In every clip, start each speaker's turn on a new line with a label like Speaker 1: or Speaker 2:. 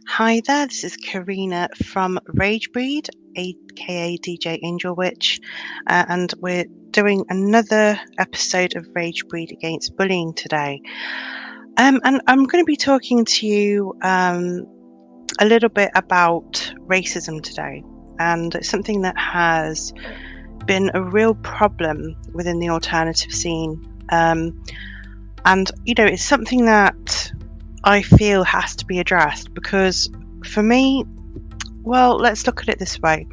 Speaker 1: Hi there, this is Karina from Ragebreed, aka DJ Angel Witch, and we're doing another episode of Ragebreed Against Bullying today. And I'm going to be talking to you a little bit about racism today, and it's something that has been a real problem within the alternative scene. And, it's something that I feel has to be addressed because for me, well, let's look at it this way.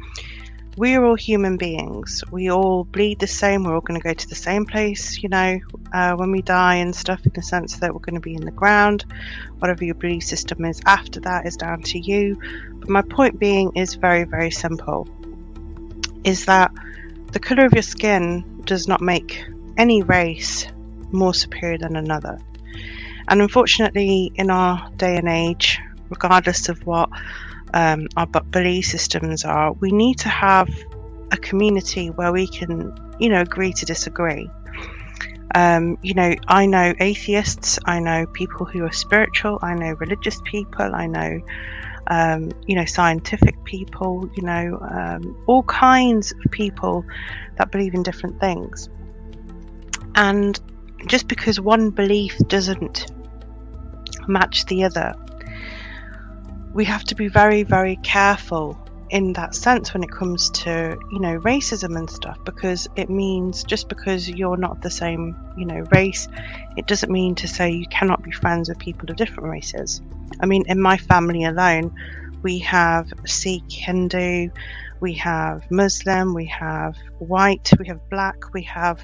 Speaker 1: We are all human beings. We all bleed the same. We're all going to go to the same place, when we die and stuff, in the sense that we're going to be in the ground. Whatever your belief system is after that is down to you. But my point being is very, very simple, is that the colour of your skin does not make any race more superior than another. And unfortunately, in our day and age, regardless of what our belief systems are, we need to have a community where we can, agree to disagree. I know atheists, I know people who are spiritual, I know religious people, I know, scientific people, all kinds of people that believe in different things. And just because one belief doesn't match the other, we have to be very, very careful in that sense when it comes to, racism and stuff, because it means just because you're not the same, race, it doesn't mean to say you cannot be friends with people of different races. I mean, in my family alone, we have Sikh, Hindu, we have Muslim, we have white, we have black, we have,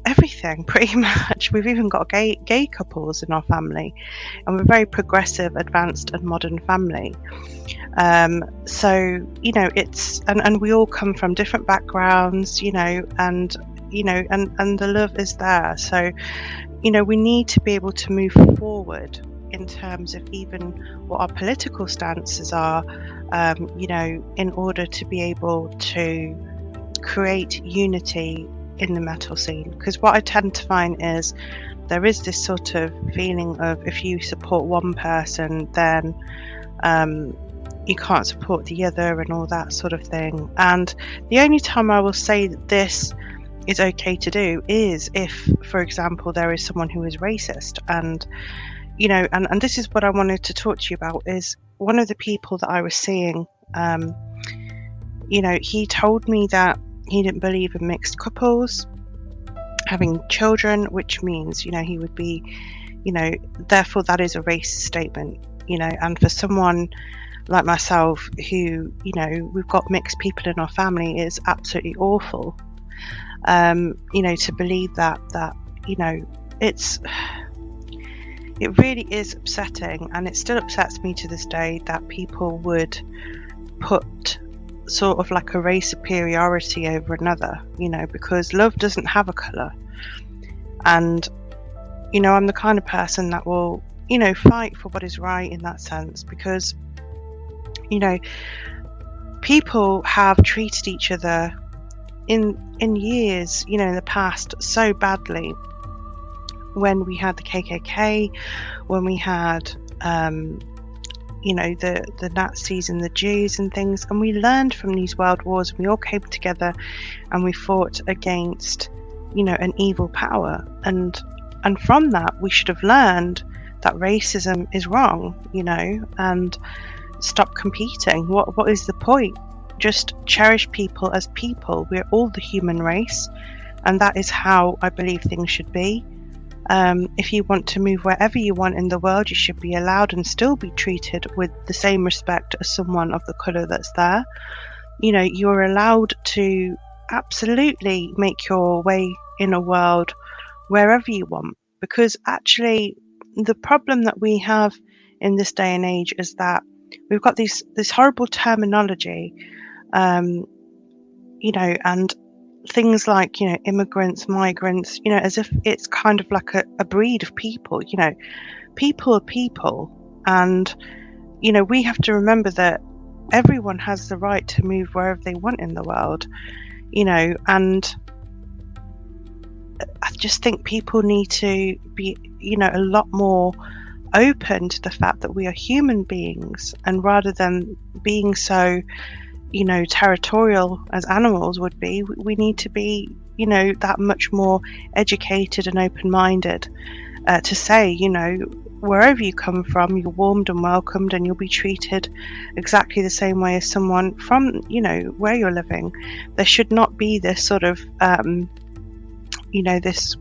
Speaker 1: everything pretty much. We've even got gay couples in our family, and we're a very progressive, advanced and modern family. So it's and we all come from different backgrounds, and the love is there. So we need to be able to move forward in terms of even what our political stances are, in order to be able to create unity in the metal scene. Because what I tend to find is there is this sort of feeling of if you support one person, then you can't support the other and all that sort of thing. And the only time I will say that this is okay to do is if, for example, there is someone who is racist. And and this is what I wanted to talk to you about, is one of the people that I was seeing, he told me that he didn't believe in mixed couples having children, which means, he would be, therefore that is a racist statement, and for someone like myself who, we've got mixed people in our family, is absolutely awful, to believe that, it really is upsetting, and it still upsets me to this day that people would put sort of like a race superiority over another, because love doesn't have a colour. And I'm the kind of person that will fight for what is right in that sense, because people have treated each other in years, in the past, so badly. When we had the KKK, when we had the Nazis and the Jews and things, and we learned from these world wars, and we all came together and we fought against an evil power, and from that we should have learned that racism is wrong, and stop competing. What is the point? Just cherish people as people. We're all the human race, and that is how I believe things should be. If you want to move wherever you want in the world, you should be allowed and still be treated with the same respect as someone of the colour that's there. You're allowed to absolutely make your way in a world wherever you want, because actually the problem that we have in this day and age is that we've got this horrible terminology, and things like, immigrants, migrants, as if it's kind of like a breed of people. People are people, and we have to remember that everyone has the right to move wherever they want in the world, and I just think people need to be, a lot more open to the fact that we are human beings, and rather than being so, territorial as animals would be, we need to be, that much more educated and open-minded, to say, wherever you come from, you're warmed and welcomed, and you'll be treated exactly the same way as someone from, where you're living. There should not be this sort of, this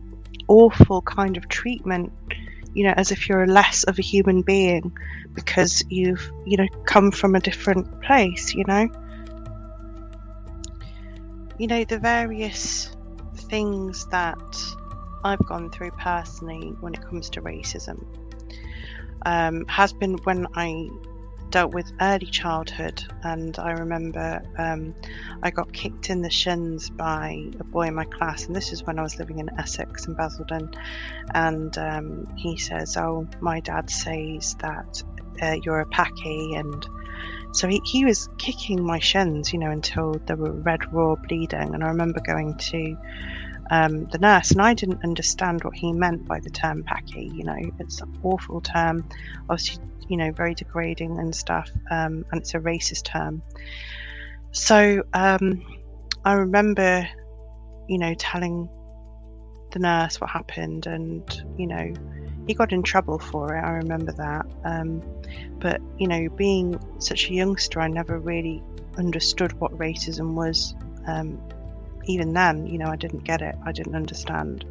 Speaker 1: awful kind of treatment, as if you're less of a human being because you've, come from a different place, the various things that I've gone through personally when it comes to racism has been when I dealt with early childhood. And I remember I got kicked in the shins by a boy in my class, and this is when I was living in Essex and Basildon, and he says, "Oh, my dad says that you're a packy," and so he was kicking my shins, until they were red raw bleeding. And I remember going to the nurse, and I didn't understand what he meant by the term packy. It's an awful term, obviously, very degrading and stuff, and it's a racist term. So I remember, telling the nurse what happened, and he got in trouble for it. I remember that. But being such a youngster, I never really understood what racism was. Even then, I didn't get it. I didn't understand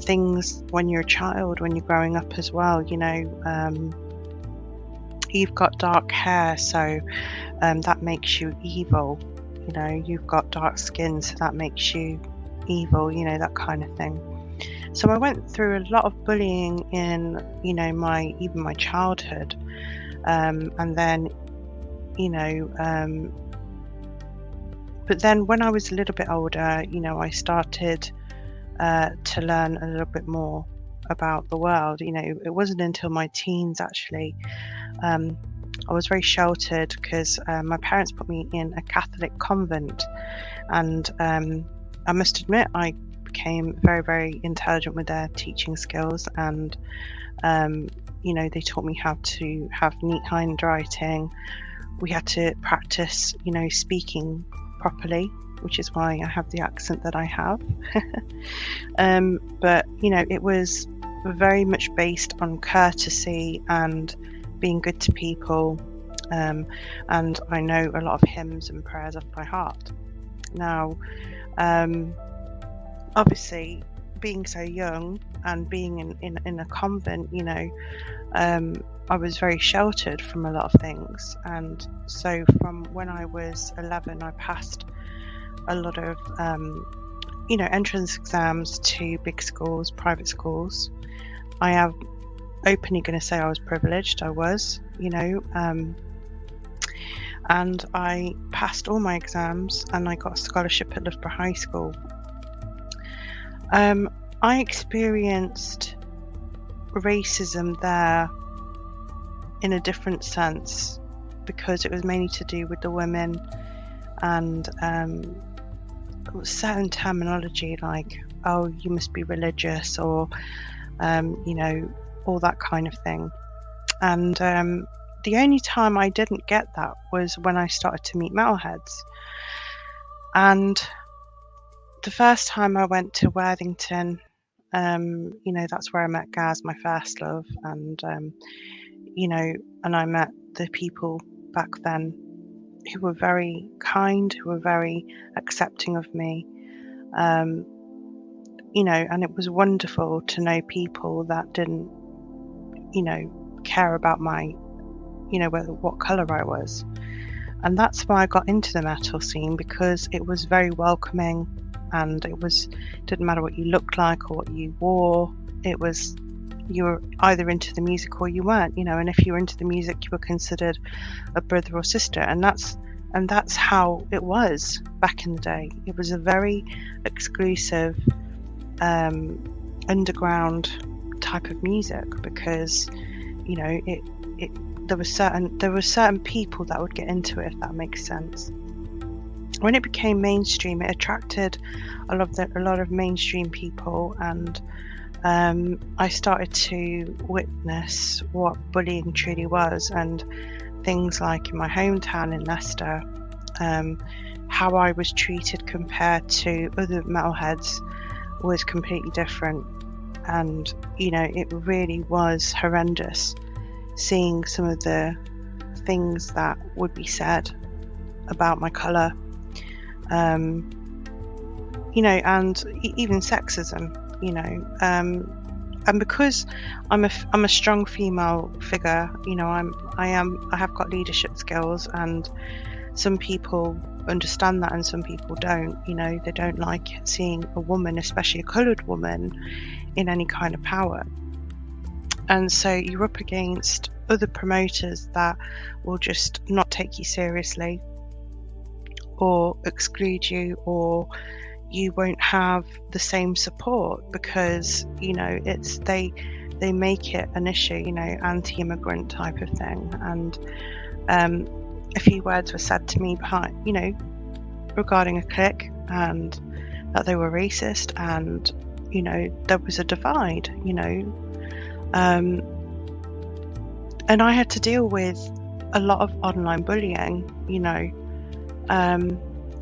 Speaker 1: things when you're a child, when you're growing up as well. You've got dark hair, so that makes you evil. You've got dark skin, so that makes you evil. That kind of thing. So I went through a lot of bullying in, my childhood, and then, but then when I was a little bit older, I started to learn a little bit more about the world. It wasn't until my teens, actually. I was very sheltered because my parents put me in a Catholic convent, and I must admit I became very, very intelligent with their teaching skills, and they taught me how to have neat handwriting. We had to practice, speaking properly, which is why I have the accent that I have. But it was very much based on courtesy and being good to people, and I know a lot of hymns and prayers off by heart. Now, obviously, being so young and being in a convent, I was very sheltered from a lot of things. And so from when I was 11, I passed a lot of entrance exams to big schools, private schools. I am openly going to say I was privileged. I was, and I passed all my exams, and I got a scholarship at Loughborough High School. I experienced racism there in a different sense, because it was mainly to do with the women, and certain terminology like, "Oh, you must be religious," or all that kind of thing. And the only time I didn't get that was when I started to meet metalheads. And the first time I went to Worthington, that's where I met Gaz, my first love, and and I met the people back then who were very kind, who were very accepting of me, and it was wonderful to know people that didn't, care about my, what colour I was. And that's why I got into the metal scene, because it was very welcoming, and didn't matter what you looked like or what you wore. It was, you were either into the music or you weren't, and if you were into the music, you were considered a brother or sister. And that's how it was back in the day. It was a very exclusive, underground type of music, because there were certain people that would get into it, if that makes sense. When it became mainstream, it attracted a lot of mainstream people, and I started to witness what bullying truly was, and things like in my hometown in Leicester, how I was treated compared to other metalheads was completely different. And it really was horrendous seeing some of the things that would be said about my colour, and even sexism, and because I'm a strong female figure, I have got leadership skills, and some people understand that and some people don't. They don't like seeing a woman, especially a coloured woman, in any kind of power. And so you're up against other promoters that will just not take you seriously, or exclude you, or you won't have the same support because they make it an issue, anti-immigrant type of thing. And a few words were said to me regarding a clique, and that they were racist, and there was a divide, and I had to deal with a lot of online bullying,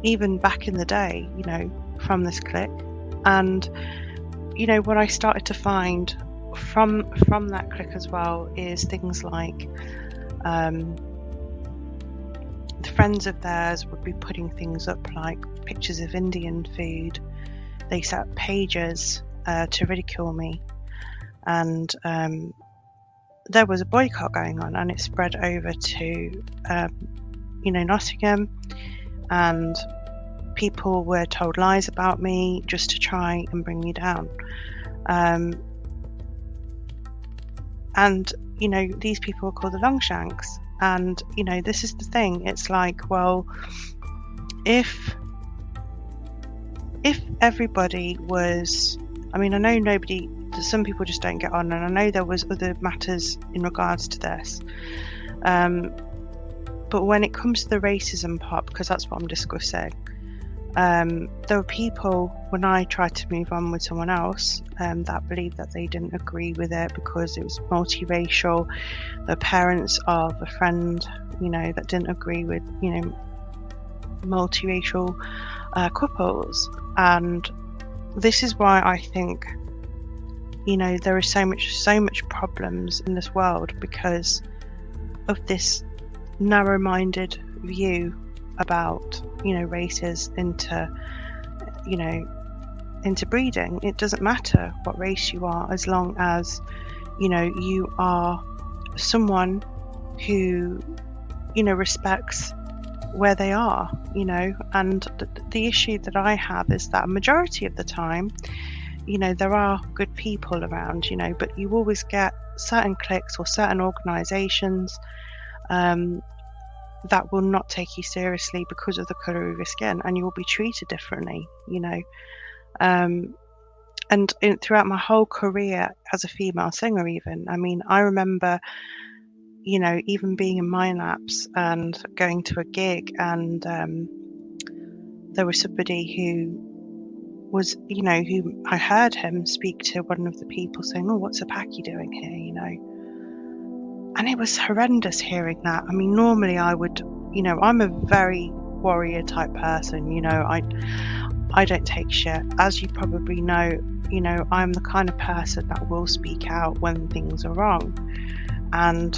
Speaker 1: even back in the day, from this clique. And what I started to find from that clique as well is things like the friends of theirs would be putting things up like pictures of Indian food. They set up pages to ridicule me, and there was a boycott going on, and it spread over to Nottingham, and people were told lies about me just to try and bring me down. And these people are called the Longshanks, and this is the thing. It's like, well, if everybody was, I know some people just don't get on, and I know there was other matters in regards to this, but when it comes to the racism part, because that's what I'm discussing, there were people, when I tried to move on with someone else, that believed that they didn't agree with it because it was multiracial. The parents of a friend, that didn't agree with, multiracial couples. And this is why I think, there is so much problems in this world because of this narrow-minded view about races into breeding. It doesn't matter what race you are, as long as you are someone who respects where they are, and the issue that I have is that a majority of the time there are good people around, but you always get certain cliques or certain organizations that will not take you seriously because of the colour of your skin, and you will be treated differently, and throughout my whole career as a female singer, even, I remember, even being in Mindlapse and going to a gig, and there was somebody who was, who I heard him speak to one of the people saying, "Oh, what's a Paki doing here?" And it was horrendous hearing that. Normally I would, I'm a very warrior type person, I don't take shit. As you probably know, I'm the kind of person that will speak out when things are wrong. And,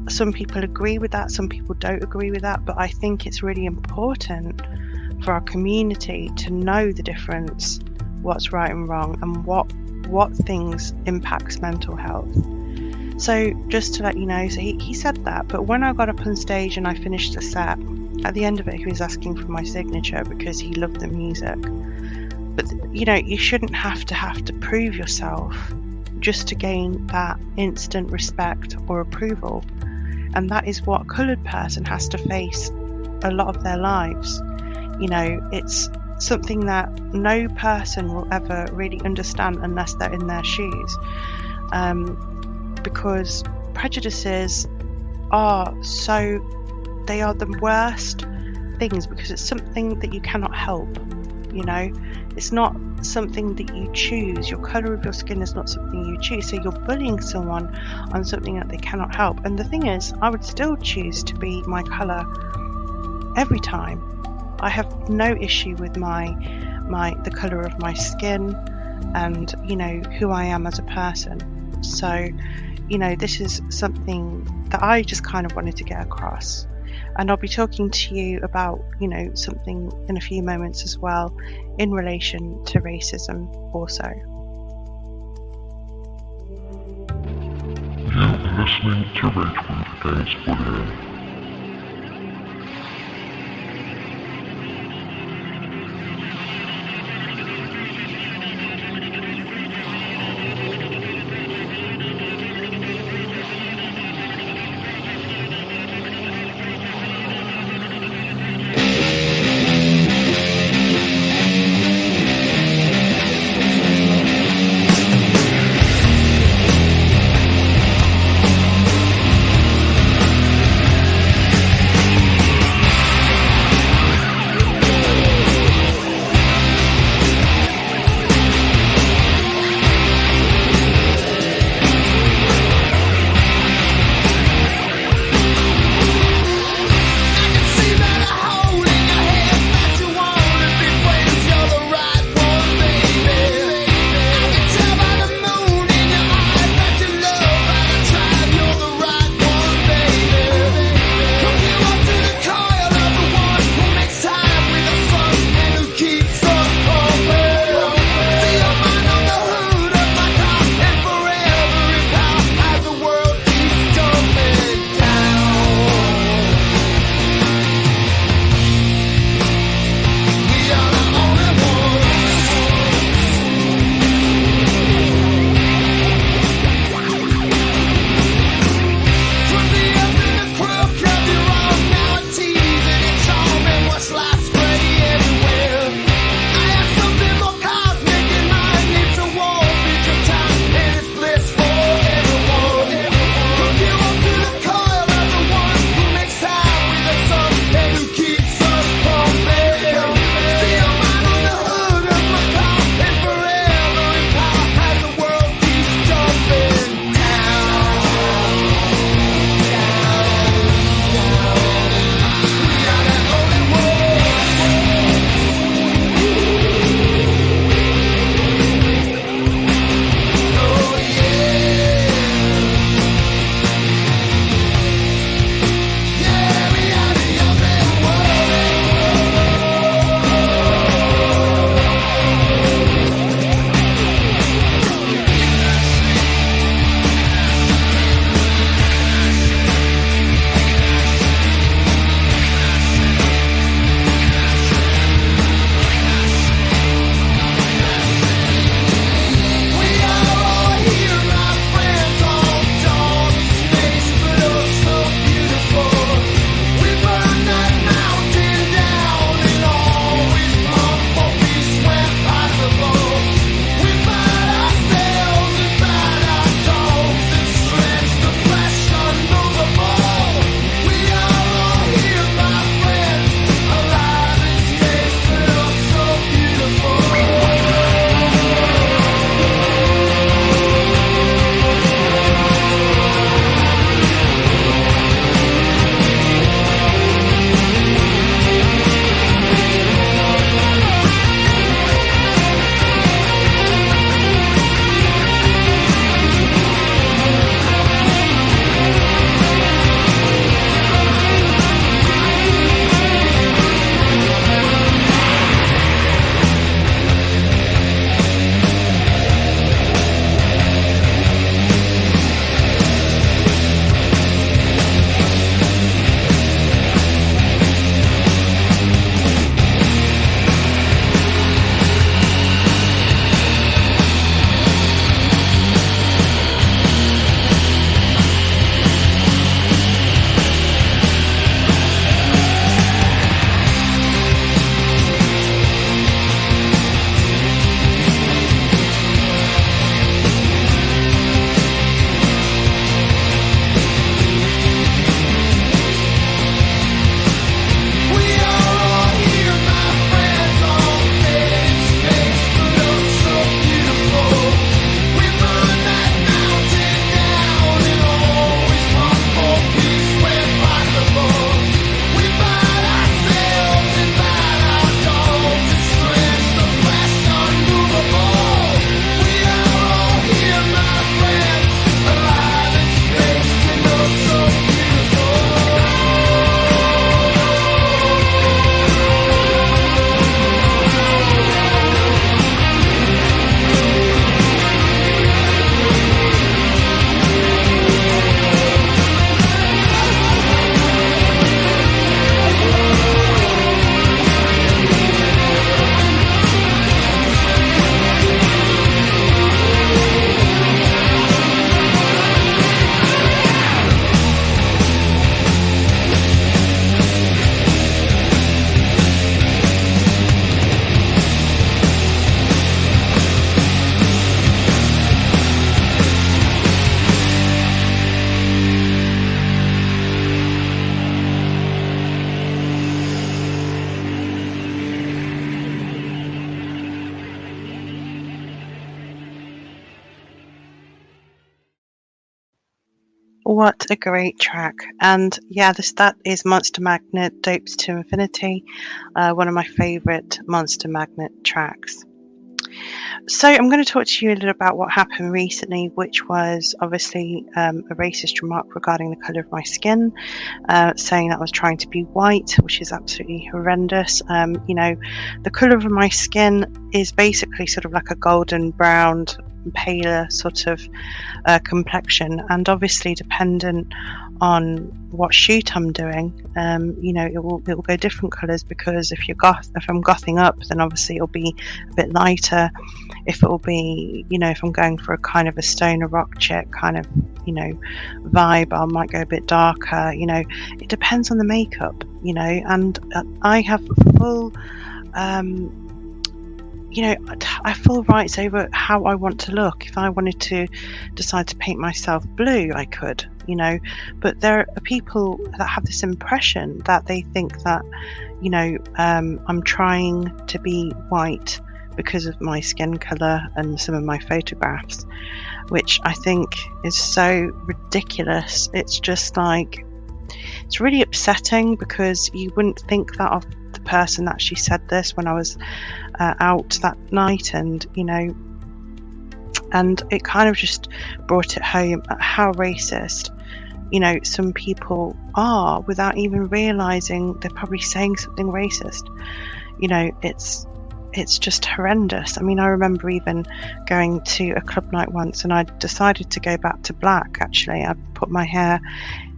Speaker 1: some people agree with that, some people don't agree with that, but I think it's really important for our community to know the difference, what's right and wrong, and what things impacts mental health. So just to let you know, so he said that, but when I got up on stage and I finished the set, at the end of it he was asking for my signature because he loved the music. But you shouldn't have to prove yourself just to gain that instant respect or approval, and that is what a coloured person has to face a lot of their lives. It's something that no person will ever really understand unless they're in their shoes. Because prejudices are they are the worst things, because it's something that you cannot help. It's not something that you choose. Your colour of your skin is not something you choose. So you're bullying someone on something that they cannot help. And the thing is, I would still choose to be my colour every time. I have no issue with the colour of my skin and, you know, who I am as a person. So, you know, this is something that I just kind of wanted to get across. And I'll be talking to you about, you know, something in a few moments as well in relation to racism also.
Speaker 2: You're listening to Ragebreed Against Bullying.
Speaker 1: What a great track. And yeah, that is Monster Magnet, Dopes to Infinity, one of my favourite Monster Magnet tracks. So I'm going to talk to you a little about what happened recently, which was obviously a racist remark regarding the colour of my skin, saying that I was trying to be white, which is absolutely horrendous. The colour of my skin is basically sort of like a golden browned, paler sort of complexion, and obviously dependent on what shoot I'm doing, it will go different colours, because if I'm gothing up, then obviously it'll be a bit lighter. If it will be, if I'm going for a kind of a stoner rock chick kind of, vibe, I might go a bit darker. It depends on the makeup, and I have full I have full rights over how I want to look. If I wanted to decide to paint myself blue, I could, but there are people that have this impression that they think that, I'm trying to be white because of my skin colour and some of my photographs, which I think is so ridiculous. It's just like, it's really upsetting, because you wouldn't think that of the person that actually said this when I was out that night, and and it kind of just brought it home how racist some people are, without even realizing they're probably saying something racist. It's just horrendous. I mean, I remember even going to a club night once, and I decided to go back to black. Actually, I put my hair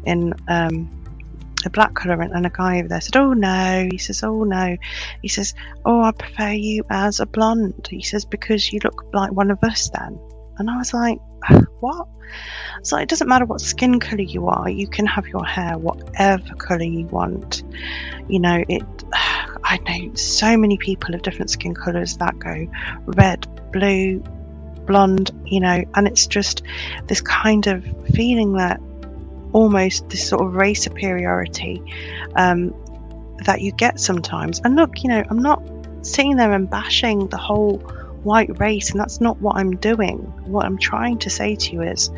Speaker 1: in a black colour, and a guy over there said, "Oh no," he says, "oh no," he says, "oh, I prefer you as a blonde," he says, "because you look like one of us then." And I was like, what? So it doesn't matter what skin colour you are, you can have your hair whatever colour you want. I know so many people of different skin colours that go red, blue, blonde, and it's just this kind of feeling that almost this sort of race superiority that you get sometimes. And look, I'm not sitting there and bashing the whole white race, and that's not what I'm doing. What I'm trying to say to you is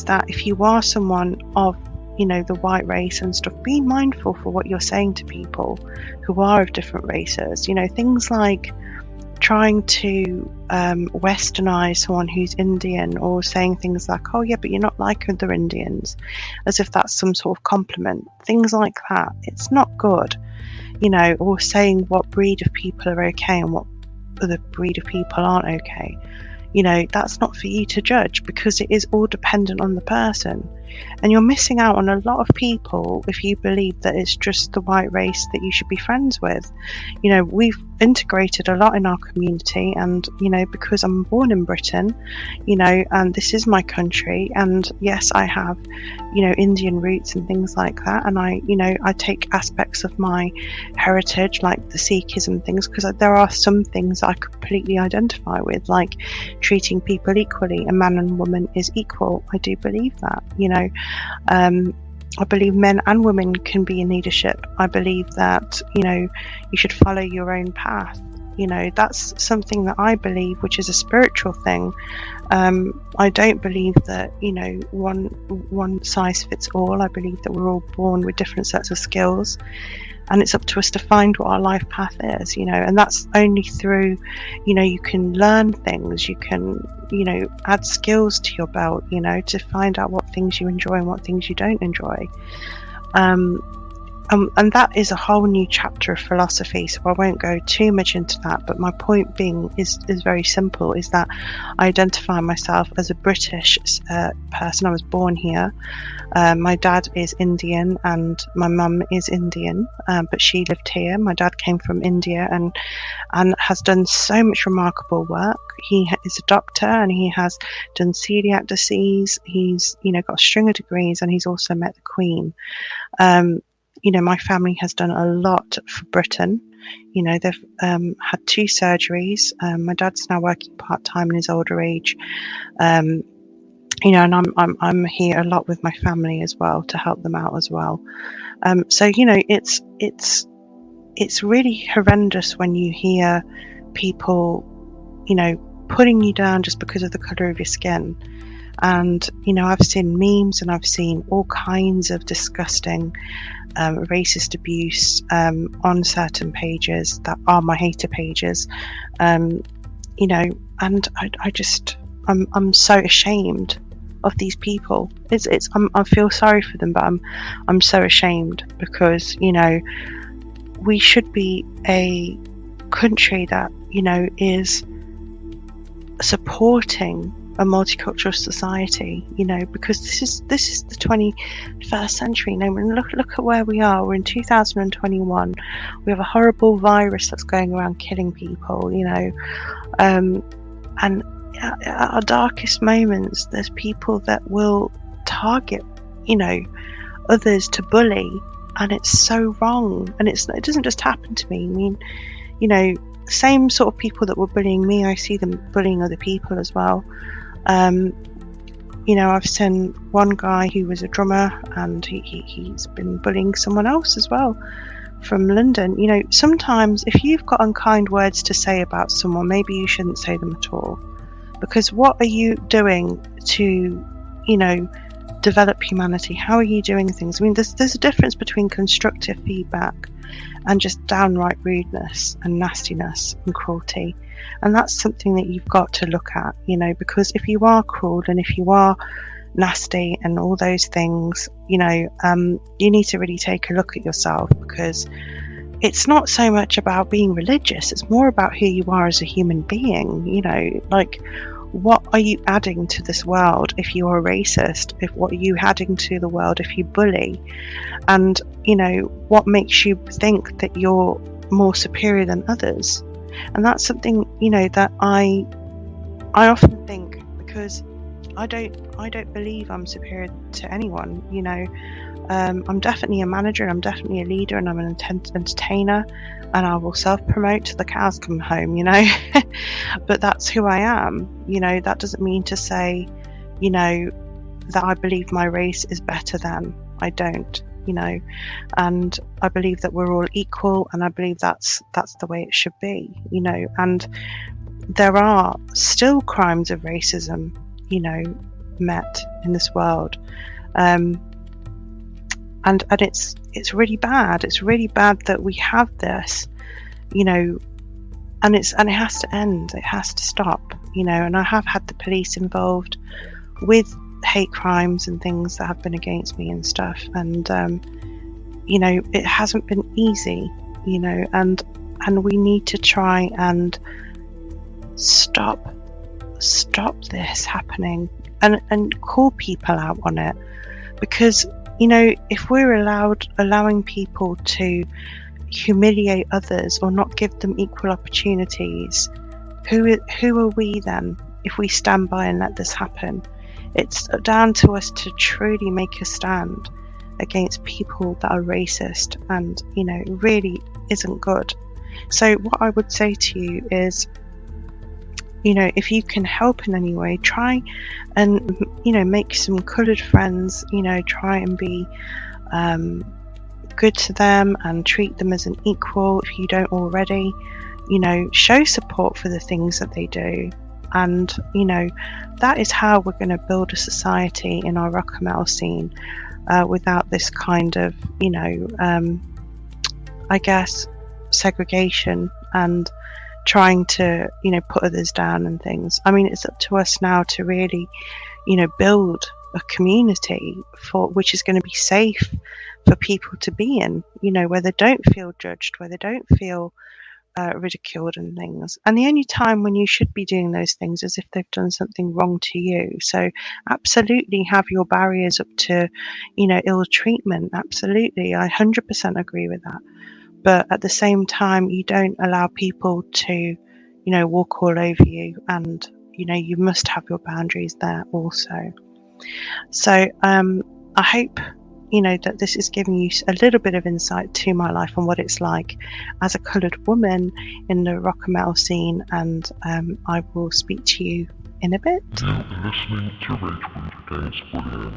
Speaker 1: that if you are someone of the white race and stuff, be mindful for what you're saying to people who are of different races. Things like trying to westernize someone who's Indian, or saying things like, "oh yeah, but you're not like other Indians," as if that's some sort of compliment. Things like that, it's not good. Or saying what breed of people are okay and what other breed of people aren't okay. That's not for you to judge, because it is all dependent on the person. And you're missing out on a lot of people if you believe that it's just the white race that you should be friends with. We've integrated a lot in our community, and because I'm born in Britain, and this is my country, and yes, I have Indian roots and things like that, and I take aspects of my heritage, like the Sikhism things, because there are some things I completely identify with, like treating people equally. A man and woman is equal. I do believe that. I believe men and women can be in leadership. I believe that you should follow your own path. That's something that I believe, which is a spiritual thing. I don't believe that one size fits all. I believe that we're all born with different sets of skills, and it's up to us to find what our life path is, and that's only through, you can learn things, you can, add skills to your belt, to find out what things you enjoy and what things you don't enjoy. And that is a whole new chapter of philosophy, so I won't go too much into that, but my point being is very simple, is that I identify myself as a British person. I was born here. My dad is Indian and my mum is Indian, but she lived here. My dad came from India and has done so much remarkable work. He is a doctor, and he has done celiac disease. He's got a string of degrees, and he's also met the Queen. My family has done a lot for Britain. They've had 2 surgeries. My dad's now working part-time in his older age. And I'm here a lot with my family as well, to help them out as well. So it's really horrendous when you hear people, putting you down just because of the colour of your skin. And, I've seen memes and I've seen all kinds of disgusting racist abuse on certain pages that are my hater pages, and I'm so ashamed of these people. I feel sorry for them, but I'm so ashamed because, we should be a country that, is supporting a multicultural society, because this is the 21st century. Look at where we are. We're in 2021. We have a horrible virus that's going around killing people, and at our darkest moments, there's people that will target, others to bully, and it's so wrong. And it doesn't just happen to me. I mean, same sort of people that were bullying me, I see them bullying other people as well. I've seen one guy who was a drummer, and he's been bullying someone else as well from London. Sometimes if you've got unkind words to say about someone, maybe you shouldn't say them at all, because what are you doing to, develop humanity? How are you doing things? I mean, there's a difference between constructive feedback and just downright rudeness and nastiness and cruelty. And that's something that you've got to look at, because if you are cruel and if you are nasty and all those things, you need to really take a look at yourself, because it's not so much about being religious, it's more about who you are as a human being. Like, what are you adding to this world if you are racist? What are you adding to the world if you bully? And what makes you think that you're more superior than others? And that's something that I often think, because I don't believe I'm superior to anyone. I'm definitely a manager, I'm definitely a leader, and I'm an entertainer, and I will self-promote till the cows come home, but that's who I am. That doesn't mean to say, that I believe my race is better than. I don't, and I believe that we're all equal, and I believe that's the way it should be, and there are still crimes of racism, met in this world. And it's really bad. It's really bad that we have this, and it has to end. It has to stop, and I have had the police involved with hate crimes and things that have been against me and stuff, and it hasn't been easy, and we need to try and stop this happening and call people out on it, because if we're allowing people to humiliate others or not give them equal opportunities, who are we then if we stand by and let this happen? It's down to us to truly make a stand against people that are racist and really isn't good. So what I would say to you is, if you can help in any way, try and make some coloured friends, try and be good to them and treat them as an equal if you don't already, show support for the things that they do. And that is how we're going to build a society in our rock and metal scene, without this kind of I guess segregation and trying to put others down and things. I mean, it's up to us now to really build a community which is going to be safe for people to be in, where they don't feel judged, where they don't feel ridiculed and things. And the only time when you should be doing those things is if they've done something wrong to you. So absolutely have your barriers up to ill treatment. Absolutely, I 100% agree with that. But at the same time, you don't allow people to walk all over you, and you must have your boundaries there also. So I hope that this is giving you a little bit of insight to my life and what it's like as a coloured woman in the rock and metal scene, and I will speak to you in a bit.
Speaker 2: You're listening to Ragebreed Against Bullying.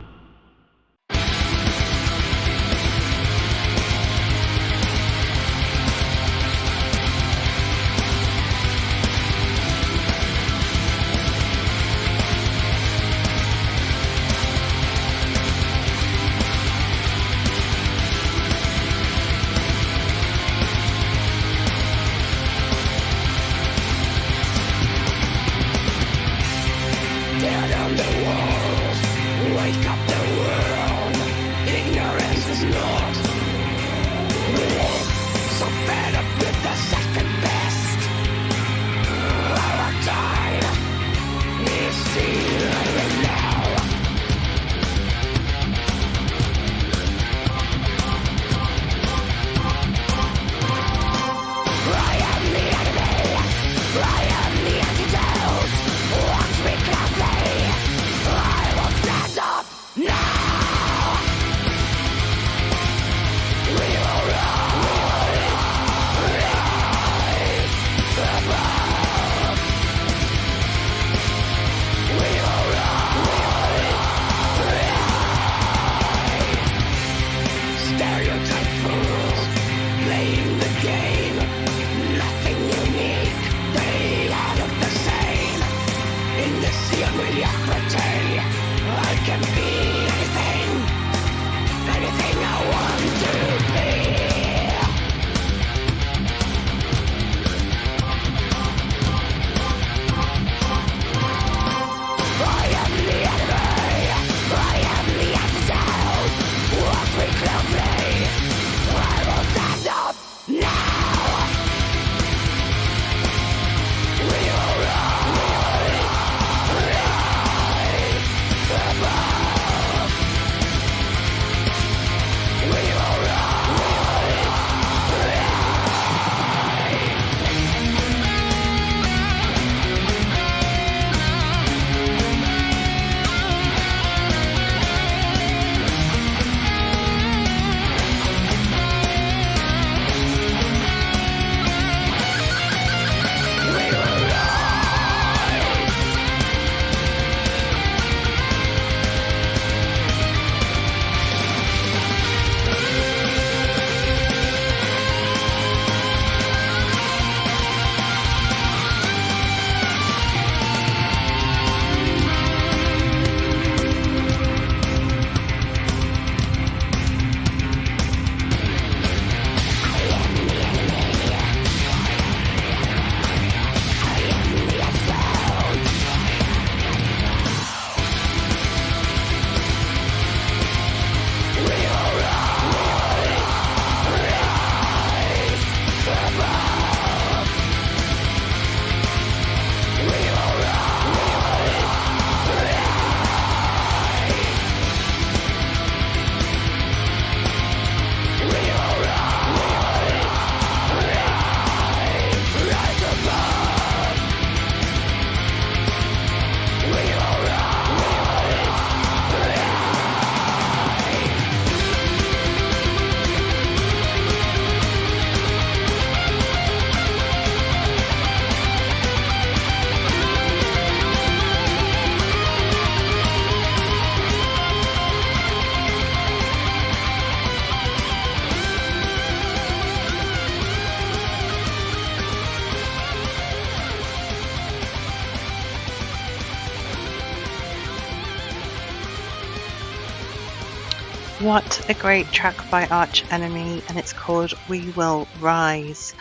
Speaker 1: What a great track by Arch Enemy, and it's called We Will Rise.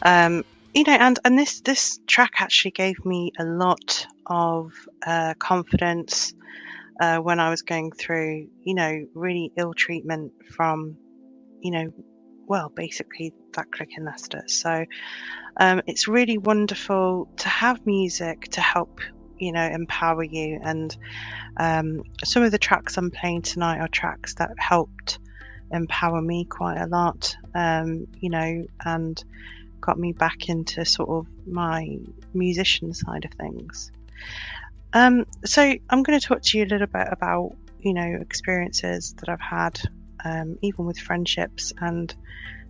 Speaker 1: And this track actually gave me a lot of confidence when I was going through, really ill treatment from, basically that clicking Leicester. So it's really wonderful to have music to help, empower you. And some of the tracks I'm playing tonight are tracks that helped empower me quite a lot, and got me back into sort of my musician side of things. So I'm going to talk to you a little bit about, experiences that I've had, even with friendships and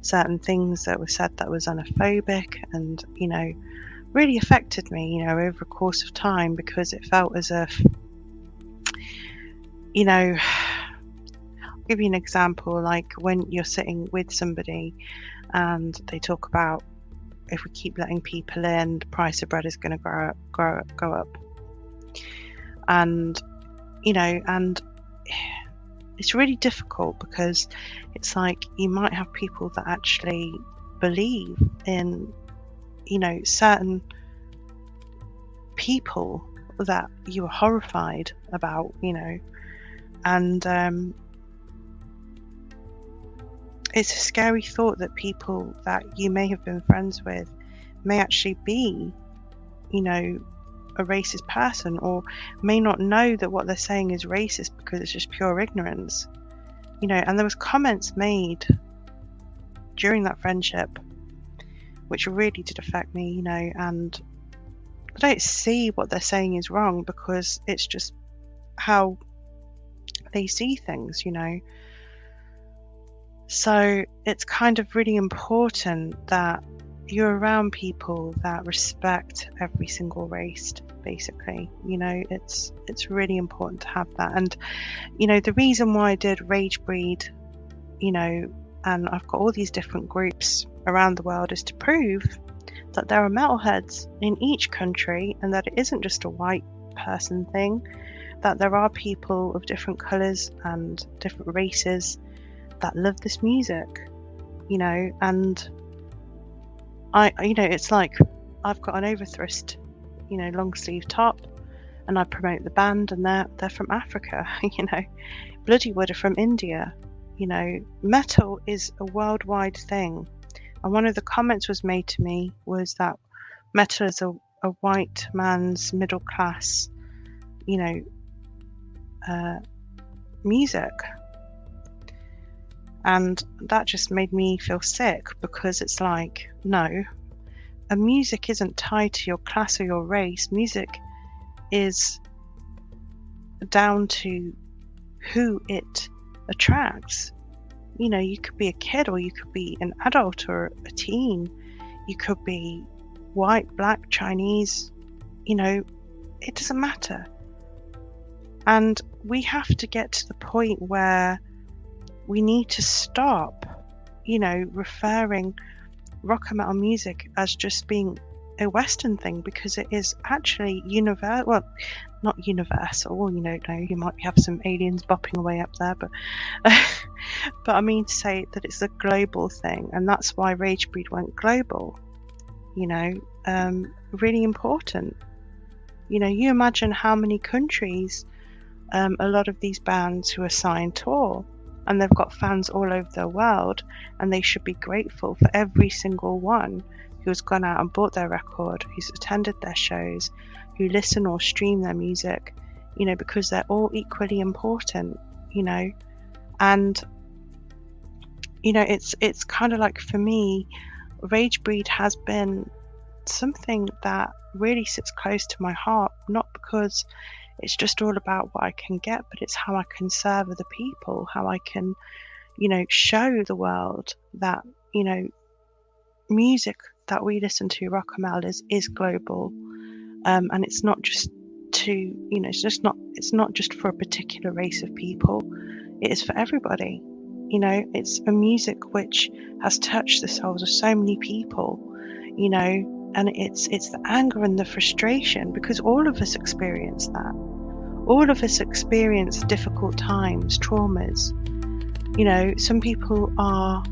Speaker 1: certain things that were said that was xenophobic and, really affected me, over a course of time, because it felt as if, I'll give you an example, like when you're sitting with somebody and they talk about, if we keep letting people in, the price of bread is going to go up. And, and it's really difficult because it's like you might have people that actually believe in, certain people that you are horrified about, and it's a scary thought that people that you may have been friends with may actually be, you know, a racist person, or may not know that what they're saying is racist because it's just pure ignorance, you know. And there was comments made during that friendship which really did affect me, you know, and I don't see what they're saying is wrong because it's just how they see things, you know. So it's kind of really important that you're around people that respect every single race, basically, you know. It's really important to have that. And, you know, the reason why I did Ragebreed, you know, and I've got all these different groups around the world, is to prove that there are metalheads in each country, and that it isn't just a white person thing, that there are people of different colours and different races that love this music, you know. And you know, it's like I've got an overthrust, you know, long sleeve top, and I promote the band, and they're from Africa, you know. Bloodywood are from India, you know. Metal is a worldwide thing, and one of the comments was made to me was that metal is a white man's middle class, you know, music. And that just made me feel sick, because it's like, no, a music isn't tied to your class or your race. Music is down to who it attracts. You know, you could be a kid, or you could be an adult or a teen. You could be white, black, Chinese, you know, it doesn't matter. And we have to get to the point where we need to stop, you know, referring rock and metal music as just being a Western thing, because it is actually universal. Well, not universal, you know, you might have some aliens bopping away up there, but but I mean to say that it's a global thing, and that's why Ragebreed went global, you know. Really important. You know, you imagine how many countries a lot of these bands who are signed tour, and they've got fans all over the world, and they should be grateful for every single one who's gone out and bought their record, who's attended their shows, who listen or stream their music, you know, because they're all equally important, you know. And, you know, it's kind of like, for me, Ragebreed has been something that really sits close to my heart, not because it's just all about what I can get, but it's how I can serve other people, how I can, you know, show the world that, you know, music that we listen to, rock and metal, is global, and it's not just to, you know, it's not just for a particular race of people. It is for everybody. You know, it's a music which has touched the souls of so many people, you know, and it's the anger and the frustration, because all of us experience that. All of us experience difficult times, traumas. You know, some people are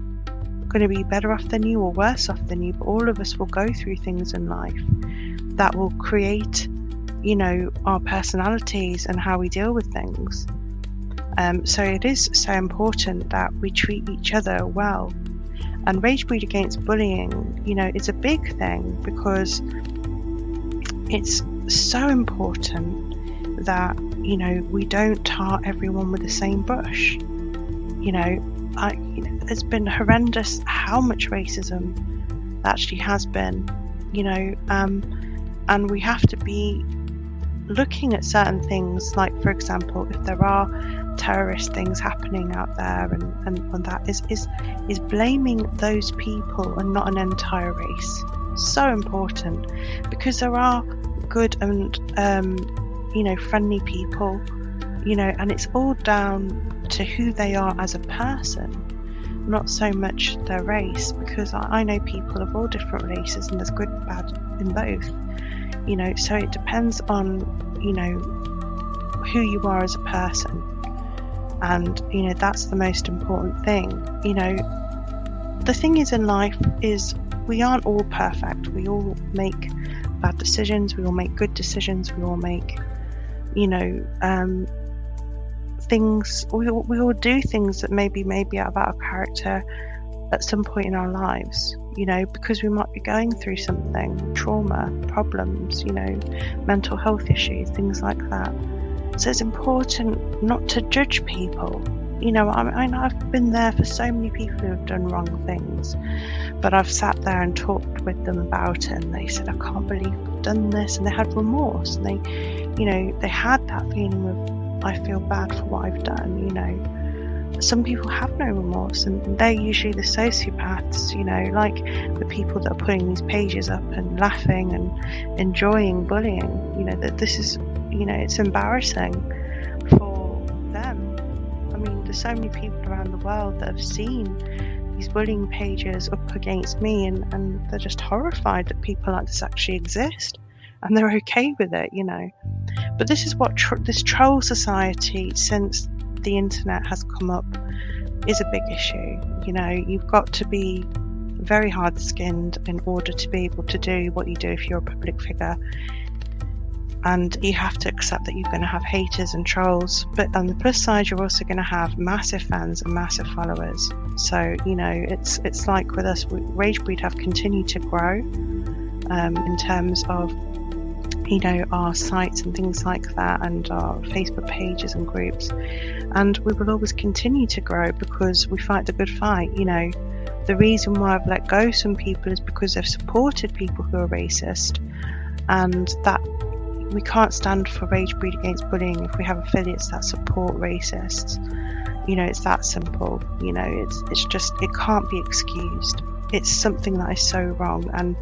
Speaker 1: going to be better off than you or worse off than you, but all of us will go through things in life that will create, you know, our personalities and how we deal with things. So it is so important that we treat each other well. And Ragebreed Against Bullying, you know, is a big thing, because it's so important that, you know, we don't tar everyone with the same brush. You know, it's been horrendous how much racism there actually has been, you know, and we have to be looking at certain things, like, for example, if there are terrorist things happening out there, and that is blaming those people and not an entire race. So important, because there are good and you know, friendly people, you know, and it's all down to who they are as a person, not so much their race, because I know people of all different races, and there's good and bad in both, you know. So it depends on, you know, who you are as a person, and, you know, that's the most important thing. You know, the thing is in life is we aren't all perfect. We all make bad decisions, we all make good decisions, we all make, you know, things, we all do things that maybe out of our character at some point in our lives, because we might be going through something, trauma, problems, mental health issues, things like that. So it's important not to judge people. I've been there for so many people who have done wrong things, but I've sat there and talked with them about it, and they said, I can't believe I've done this, and they had remorse, and they had that feeling of, I feel bad for what I've done. Some people have no remorse, and they're usually the sociopaths, like the people that are putting these pages up and laughing and enjoying bullying. That this is, it's embarrassing for them. I mean, there's so many people around the world that have seen these bullying pages up against me, and they're just horrified that people like this actually exist, and they're okay with it, But this is what this troll society, since the internet has come up, is a big issue. You've got to be very hard-skinned in order to be able to do what you do if you're a public figure, and you have to accept that you're going to have haters and trolls, but on the plus side you're also going to have massive fans and massive followers. So it's like with us, Ragebreed have continued to grow in terms of our sites and things like that, and our Facebook pages and groups, and we will always continue to grow because we fight the good fight. The reason why I've let go some people is because they've supported people who are racist, and that we can't stand for Ragebreed Against Bullying if we have affiliates that support racists. It's that simple. It's just, it can't be excused. It's something that is so wrong, and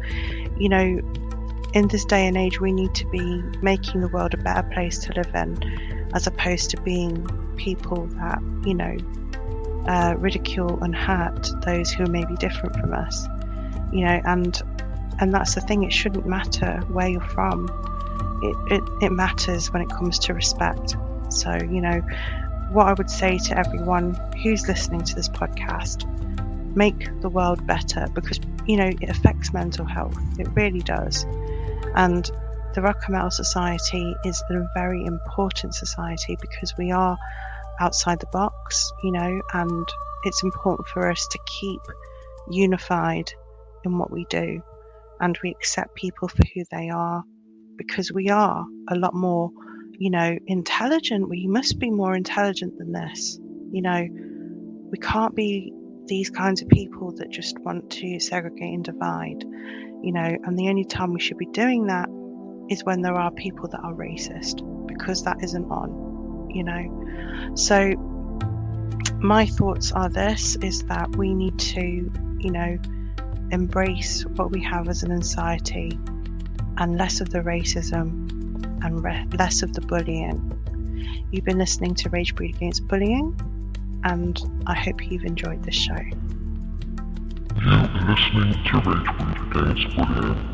Speaker 1: in this day and age, we need to be making the world a better place to live in, as opposed to being people that, ridicule and hurt those who may be different from us. And that's the thing, it shouldn't matter where you're from. It matters when it comes to respect. So, what I would say to everyone who's listening to this podcast, make the world better, because, it affects mental health. It really does. And the Rock Metal Society is a very important society because we are outside the box, and it's important for us to keep unified in what we do, and we accept people for who they are, because we are a lot more, intelligent. We must be more intelligent than this. We can't be these kinds of people that just want to segregate and divide. And the only time we should be doing that is when there are people that are racist, because that isn't on. So my thoughts are this, is that we need to, embrace what we have as an society, and less of the racism and less of the bullying. You've been listening to Ragebreed Against Bullying, and I hope you've enjoyed this show.
Speaker 2: You've been listening to Ragebreed Against Bullying.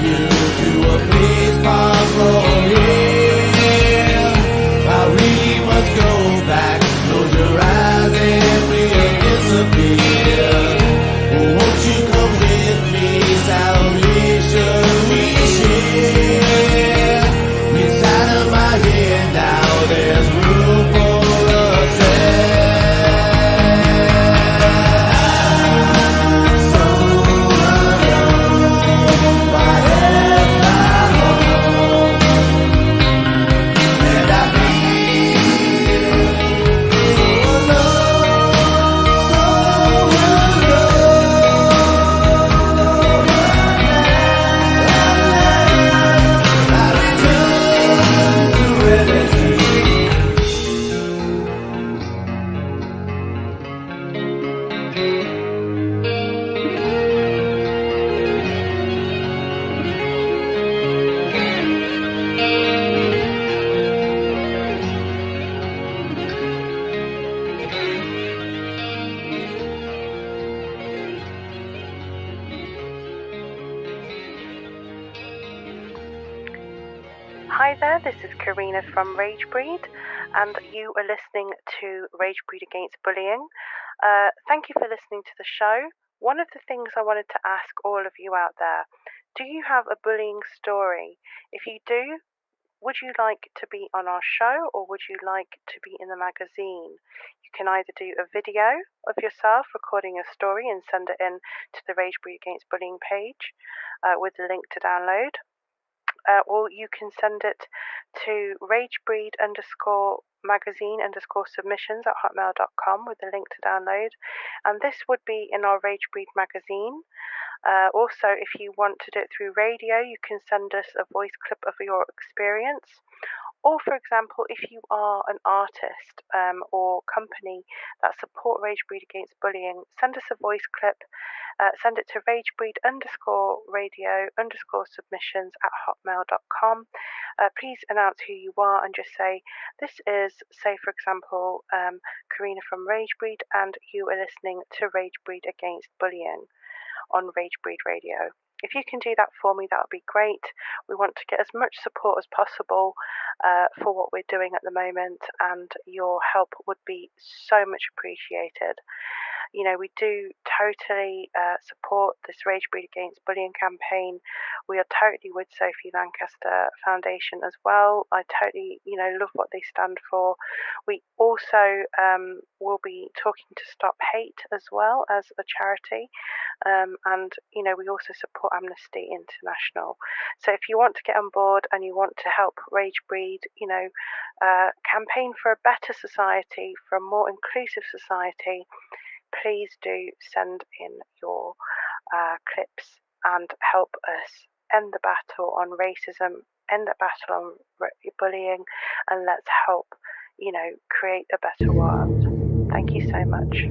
Speaker 3: you to a place far from here. I really must go back. Close your eyes and we'll disappear. Oh, won't you come with me? Salvation we share. Inside of my head now there's room for us there. So alone, my head's not home, and I feel so alone, so alone. I return to Serenity.
Speaker 1: Hi there, this is Karina from Ragebreed, and you are listening to Ragebreed Against Bullying. Thank you for listening to the show. One of the things I wanted to ask all of you out there, do you have a bullying story? If you do, would you like to be on our show or would you like to be in the magazine? You can either do a video of yourself recording a story and send it in to the Ragebreed Against Bullying page with the link to download. Or you can send it to ragebreed_magazine_submissions at hotmail.com with the link to download. And this would be in our Ragebreed magazine. Also, if you want to do it through radio, you can send us a voice clip of your experience. Or, for example, if you are an artist or company that support Ragebreed Against Bullying, send us a voice clip. Send it to ragebreed_radio_submissions at hotmail.com. Please announce who you are and just say, this is, say, for example, Karina from Ragebreed, and you are listening to Ragebreed Against Bullying on Ragebreed Radio. If you can do that for me, that would be great. We want to get as much support as possible for what we're doing at the moment, and your help would be so much appreciated. You know, we do totally support this Ragebreed Against Bullying campaign. We are totally with Sophie Lancaster Foundation as well. I totally, love what they stand for. We also will be talking to Stop Hate as well as a charity. And, we also support Amnesty International. So if you want to get on board and you want to help Ragebreed, campaign for a better society, for a more inclusive society, please do send in your clips and help us end the battle on racism, end the battle on bullying, and let's help, create a better world. Thank you so much.